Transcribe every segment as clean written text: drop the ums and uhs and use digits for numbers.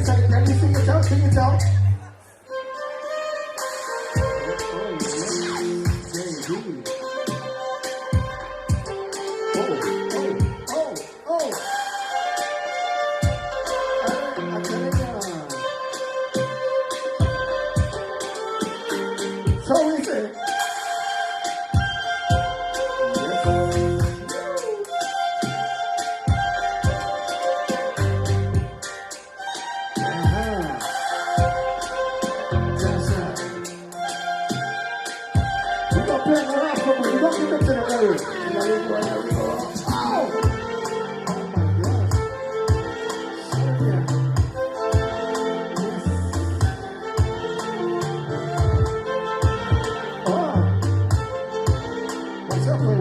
Can you sing it out? Sing it out. So we say,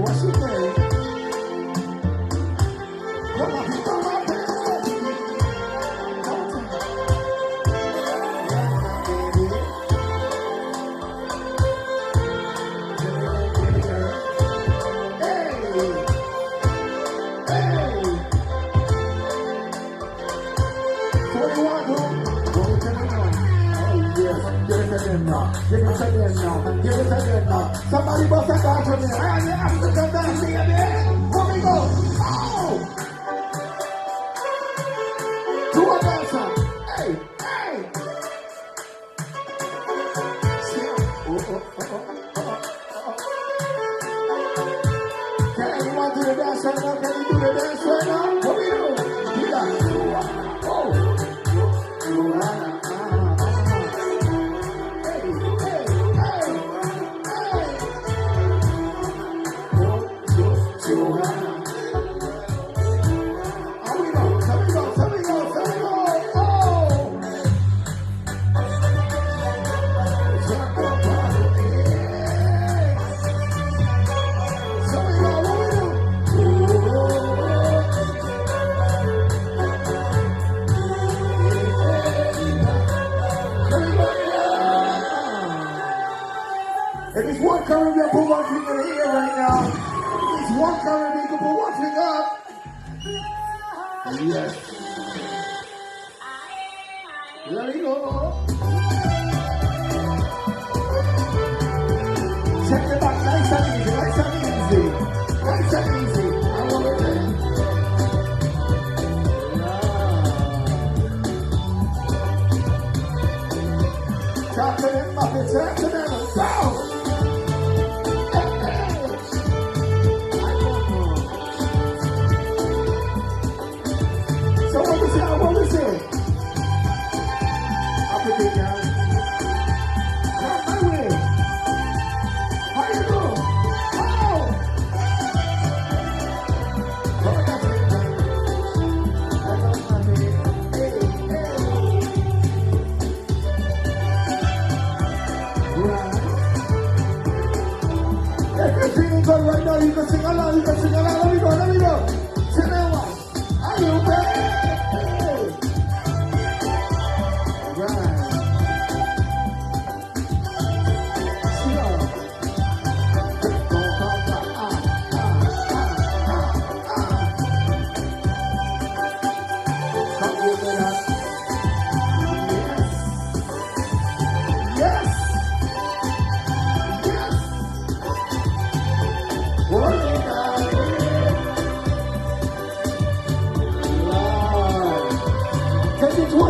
what's your name? Come on, come on, Give it to them now. Give it to them now. Somebody bust a dance for me. I am the African dancing again. Here we go. Oh! To a dancer. Hey, hey. Can anyone do the dance right now? Can you do the dance right now? What we do? Yeah. Oh. If it's one Caribbean, put one finger in the air right now. If it's one Caribbean, put one finger up. Yes. Let me go. Check the back, nice and easy, nice and easy. Nice and easy. I want it there. Talk to them, Muppets, talk to them. Go! So what we say? African girl. Come my way. How you do? Oh! If you're feeling good right now, you can sing along, you can sing along. Let me go, let me go. Sing that one. Are you ready? Take it to